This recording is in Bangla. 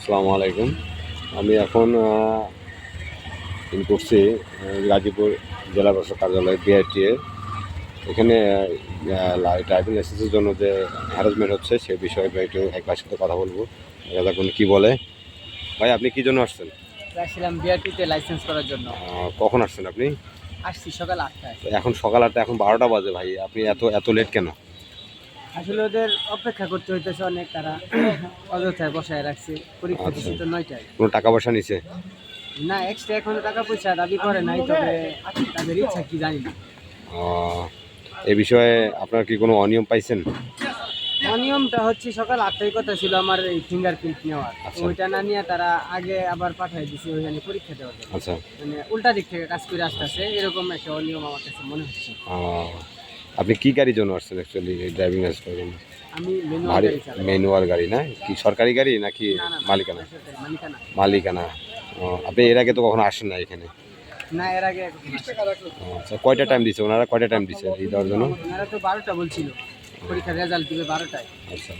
আসসালামু আলাইকুম। আমি এখন করছি গাজীপুর জেলা প্রশাসক কার্যালয় বিআরটিএ। এখানে ড্রাইভিং লাইসেন্সের জন্য যে হ্যারাসমেন্ট হচ্ছে সে বিষয়ে একটু এক ভাইয়ের সাথে কথা বলবো। এখন কী বলে। ভাই আপনি কী জন্য আসছেন? আসছিলাম বিআরটিতে লাইসেন্স করার জন্য। কখন আসছেন আপনি? আসছি সকাল 8টায়। তো এখন সকাল 8টা, এখন 12টা বাজে ভাই, আপনি এত লেট কেন? আসলে ওদের অপেক্ষা করতে হইতেছে অনেক, তারা অযথায় বসায় রাখছে। পরীক্ষা আচ্ছা, দিচ্ছি তো 9টায়। কোনো টাকা পয়সা নিছে? না, এক্সট্রা এখনো টাকা পয়সা দাবি করে নাই, তবে তাদের ইচ্ছা কি জানি না। এ বিষয়ে আপনার কি কোনো অনিয়ম পাইছেন? অনিয়মটা হচ্ছে সকাল 8টায় কথা ছিল আমার এই ফিঙ্গারপ্রিন্ট নেওয়ার, আচ্ছা। ওইটা না নিয়ে তারা আগে আবার পাঠিয়ে দিছে ওইখানে পরীক্ষা দেওয়ার জন্য। আচ্ছা। মানে উল্টা দিক থেকে কাজ করে আসতেছে, এরকম একটা অনিয়ম আমার কাছে মনে হচ্ছে। আপনি কি গাড়ির জন্য আসছেন অ্যাকচুয়ালি ড্রাইভিং লাইসেন্স করার জন্য? আমি ম্যানুয়াল ভারী গাড়ি চালাই। ম্যানুয়াল গাড়ি না কি সরকারি গাড়ি নাকি না না, মালিকানা? মালিকানা। মালিকানা। আপনি এর আগে তো কখনো আসেন না এখানে? না, এর আগে আচ্ছা, কয়টা টাইম দিচ্ছে ওনারা, কয়টা টাইম দিচ্ছে এই দেওয়ার জন্য? ওনারা তো 12টা বলছিল, পরীক্ষার রেজাল্ট দিবে 12টায়। আচ্ছা,